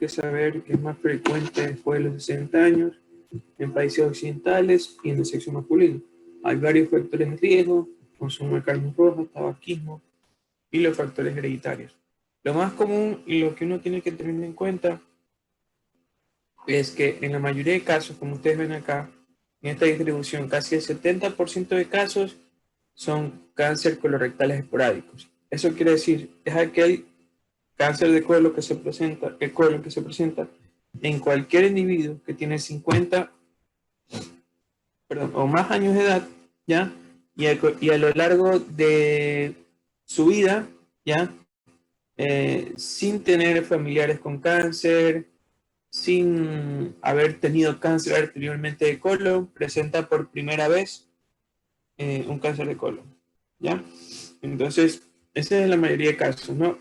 que saber que es más frecuente después de los 60 años en países occidentales y en el sexo masculino. Hay varios factores de riesgo: consumo de carnes rojas, tabaquismo y los factores hereditarios. Lo más común y lo que uno tiene que tener en cuenta es que en la mayoría de casos, como ustedes ven acá, en esta distribución, casi el 70% de casos son cáncer colorectales esporádicos. Eso quiere decir, es aquel cáncer de colon que se presenta, en cualquier individuo que tiene 50, o más años de edad, ¿ya? Y a lo largo de su vida, ¿ya? Sin tener familiares con cáncer, sin haber tenido cáncer anteriormente de colon, presenta por primera vez un cáncer de colon, ¿ya? Entonces, esa es la mayoría de casos, ¿no?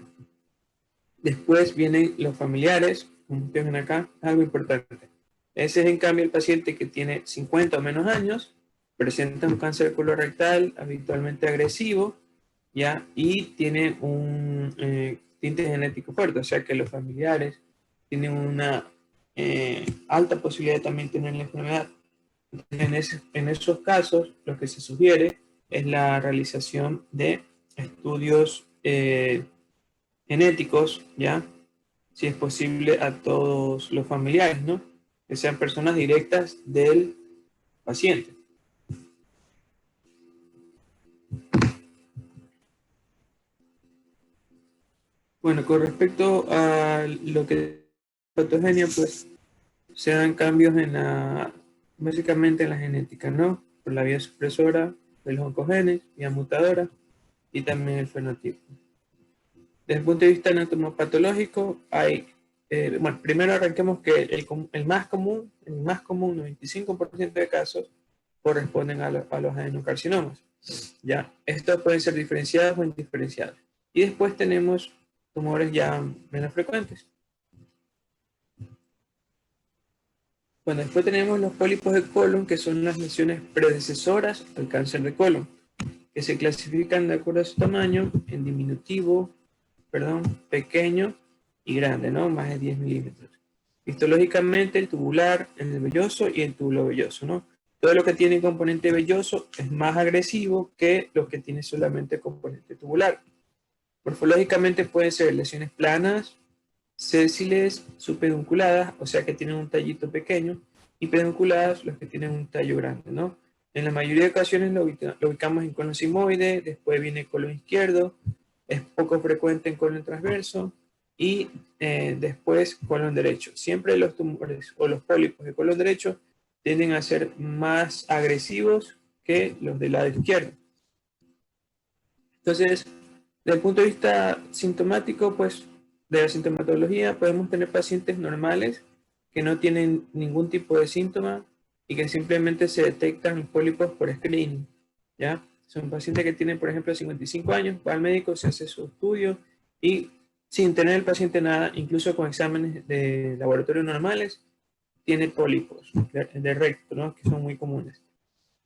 Después vienen los familiares, como ustedes ven acá, algo importante. Ese es en cambio el paciente que tiene 50 o menos años, presenta un cáncer colorectal habitualmente agresivo, ¿ya? Y tiene un tinte genético fuerte, o sea que los familiares tienen una alta posibilidad de también tener la enfermedad. En esos casos, lo que se sugiere es la realización de estudios genéticos, ¿ya? Si es posible a todos los familiares, ¿no? Que sean personas directas del paciente. Bueno, con respecto a lo que es patogenia, pues se dan cambios básicamente en la genética, ¿no? Por la vía supresora de los oncogenes, vía mutadora y también el fenotipo. Desde el punto de vista anatomopatológico, hay, bueno, primero arranquemos que el más común, 95% de casos, corresponden a los adenocarcinomas. ¿Ya? Estos pueden ser diferenciados o indiferenciados. Y después tenemos tumores ya menos frecuentes. Bueno, después tenemos los pólipos de colon, que son las lesiones predecesoras al cáncer de colon, que se clasifican de acuerdo a su tamaño en diminutivo, pequeño y grande, ¿no? Más de 10 milímetros. Histológicamente, el tubular, el velloso y el túbulo velloso, ¿no? Todo lo que tiene componente velloso es más agresivo que lo que tiene solamente componente tubular. Morfológicamente pueden ser lesiones planas, sésiles, subpedunculadas, o sea que tienen un tallito pequeño, y pedunculadas los que tienen un tallo grande, ¿no? En la mayoría de ocasiones lo ubicamos en colon sigmoide, después viene colon izquierdo, es poco frecuente en colon transverso, y después colon derecho. Siempre los tumores o los pólipos de colon derecho tienden a ser más agresivos que los del lado izquierdo. Entonces, desde el punto de vista sintomático, pues de la sintomatología, podemos tener pacientes normales que no tienen ningún tipo de síntoma y que simplemente se detectan pólipos por screening, ¿ya? Son pacientes que tienen, por ejemplo, 55 años, va al médico, se hace su estudio y sin tener el paciente nada, incluso con exámenes de laboratorio normales, tiene pólipos de recto, ¿no? Que son muy comunes.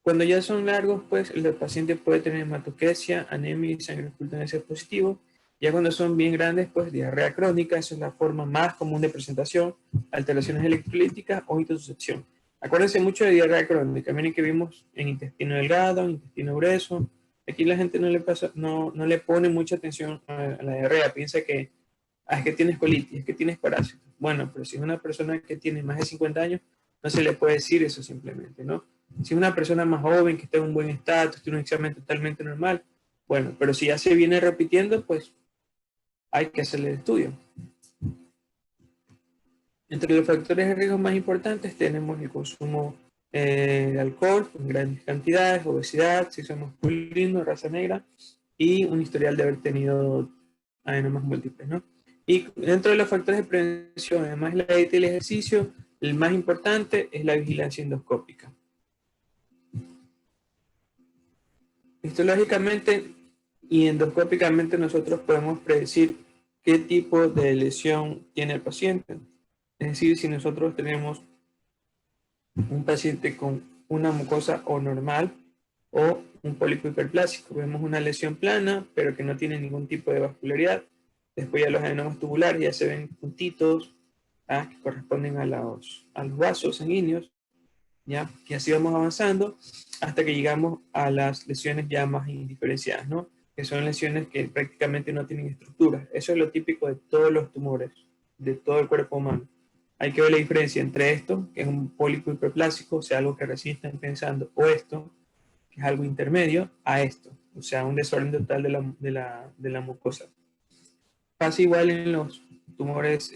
Cuando ya son largos, pues el paciente puede tener hematoquesia, anemia y sangre oculta en ese positivo. Ya cuando son bien grandes, pues diarrea crónica, esa es la forma más común de presentación, alteraciones electrolíticas o intususcepción. Acuérdense mucho de diarrea crónica, miren que vimos en intestino delgado, en intestino grueso. Aquí la gente no le pone mucha atención a la diarrea, piensa que es que tienes colitis, es que tienes parásitos. Bueno, pero si es una persona que tiene más de 50 años, no se le puede decir eso simplemente, ¿no? Si es una persona más joven, que está en un buen estatus, tiene un examen totalmente normal, bueno, pero si ya se viene repitiendo, pues hay que hacerle el estudio. Entre los factores de riesgo más importantes tenemos el consumo de alcohol en grandes cantidades, obesidad, sexo masculino, raza negra y un historial de haber tenido adenomas múltiples, ¿no? Y dentro de los factores de prevención, además de la dieta y el ejercicio, el más importante es la vigilancia endoscópica. Histológicamente y endoscópicamente nosotros podemos predecir qué tipo de lesión tiene el paciente. Es decir, si nosotros tenemos un paciente con una mucosa o normal o un pólipo hiperplásico, vemos una lesión plana pero que no tiene ningún tipo de vascularidad. Después ya los adenomas tubulares ya se ven puntitos, que corresponden a los vasos sanguíneos, ¿ya? Y así vamos avanzando hasta que llegamos a las lesiones ya más indiferenciadas, ¿no? Que son lesiones que prácticamente no tienen estructura. Eso es lo típico de todos los tumores, de todo el cuerpo humano. Hay que ver la diferencia entre esto, que es un pólipo hiperplásico, o sea, algo que recién están pensando, o esto, que es algo intermedio, a esto, o sea, un desorden total de la mucosa. Pasa igual en los tumores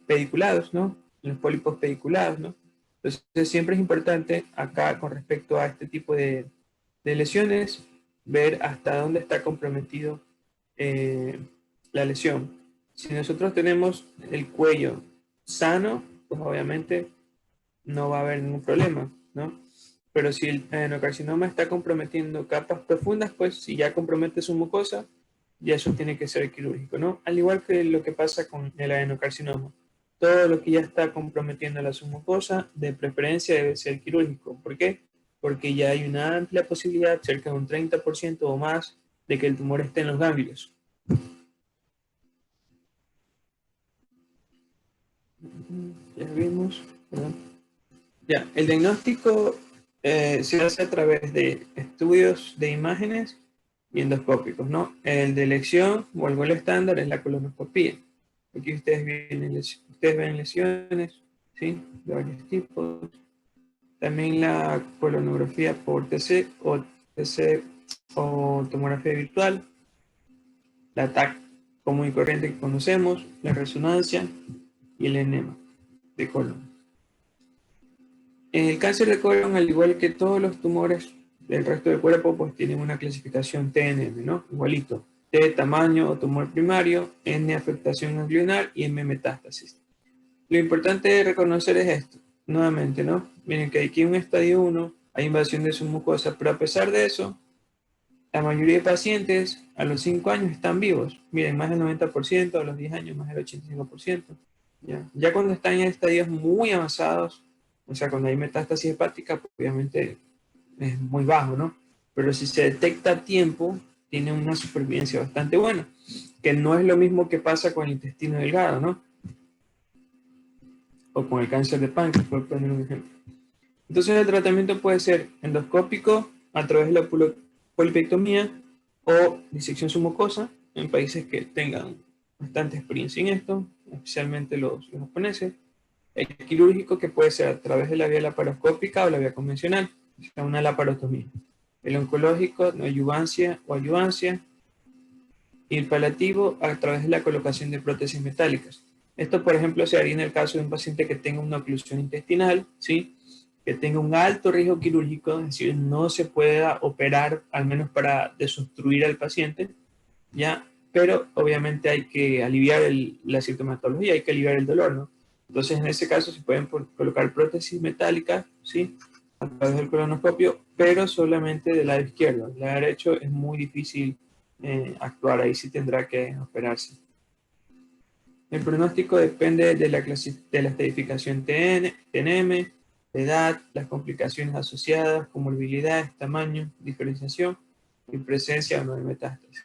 pediculados, ¿no? En los pólipos pediculados, ¿no? Entonces siempre es importante acá con respecto a este tipo de lesiones ver hasta dónde está comprometido la lesión. Si nosotros tenemos el cuello sano, pues obviamente no va a haber ningún problema, ¿no? Pero si el adenocarcinoma está comprometiendo capas profundas, pues si ya compromete su mucosa, ya eso tiene que ser quirúrgico, ¿no? Al igual que lo que pasa con el adenocarcinoma. Todo lo que ya está comprometiendo la submucosa, de preferencia debe ser quirúrgico. ¿Por qué? Porque ya hay una amplia posibilidad, cerca de un 30% o más, de que el tumor esté en los ganglios. Ya vimos, ¿verdad? Ya, el diagnóstico se hace a través de estudios de imágenes y endoscópicos, ¿no? El de elección o el vuelo estándar es la colonoscopía. Aquí ustedes ven lesiones, ¿sí? De varios tipos. También la colonografía por TC o tomografía virtual, la TAC común y corriente que conocemos, la resonancia y el enema de colon. El cáncer de colon, al igual que todos los tumores del resto del cuerpo, pues tienen una clasificación TNM, ¿no? Igualito. T, tamaño o tumor primario, N, afectación ganglionar y M, metástasis. Lo importante de reconocer es esto, nuevamente, ¿no? Miren que aquí en un estadio 1 hay invasión de su mucosa, pero a pesar de eso, la mayoría de pacientes a los 5 años están vivos. Miren, más del 90%, a los 10 años más del 85%. Ya cuando están en estadios muy avanzados, o sea, cuando hay metástasis hepática, pues obviamente es muy bajo, ¿no? Pero si se detecta a tiempo, tiene una supervivencia bastante buena, que no es lo mismo que pasa con el intestino delgado, ¿no? O con el cáncer de páncreas, por poner un ejemplo. Entonces el tratamiento puede ser endoscópico a través de la polipectomía o disección submucosa en países que tengan bastante experiencia en esto, especialmente los japoneses. El quirúrgico, que puede ser a través de la vía laparoscópica o la vía convencional, o sea, una laparotomía. El oncológico, adyuvancia o ayuvancia. Y el palliativo a través de la colocación de prótesis metálicas. Esto, por ejemplo, se haría en el caso de un paciente que tenga una oclusión intestinal, ¿sí? Que tenga un alto riesgo quirúrgico, es decir, no se pueda operar, al menos para desobstruir al paciente, ¿ya? Pero obviamente hay que aliviar la sintomatología, hay que aliviar el dolor, ¿no? Entonces, en ese caso se pueden colocar prótesis metálicas, ¿sí? A través del colonoscopio, pero solamente del lado izquierdo. El lado derecho es muy difícil actuar, ahí sí tendrá que operarse. El pronóstico depende de la estadificación TNM, de edad, las complicaciones asociadas, comorbilidades, tamaño, diferenciación y presencia o no de metástasis.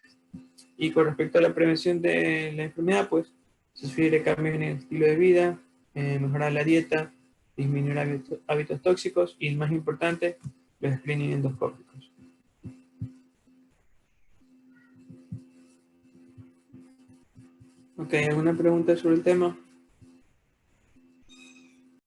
Y con respecto a la prevención de la enfermedad, pues se sugiere cambios en el estilo de vida, mejorar la dieta, disminuir hábitos tóxicos y, el más importante, los screening endoscópicos. Ok, ¿alguna pregunta sobre el tema?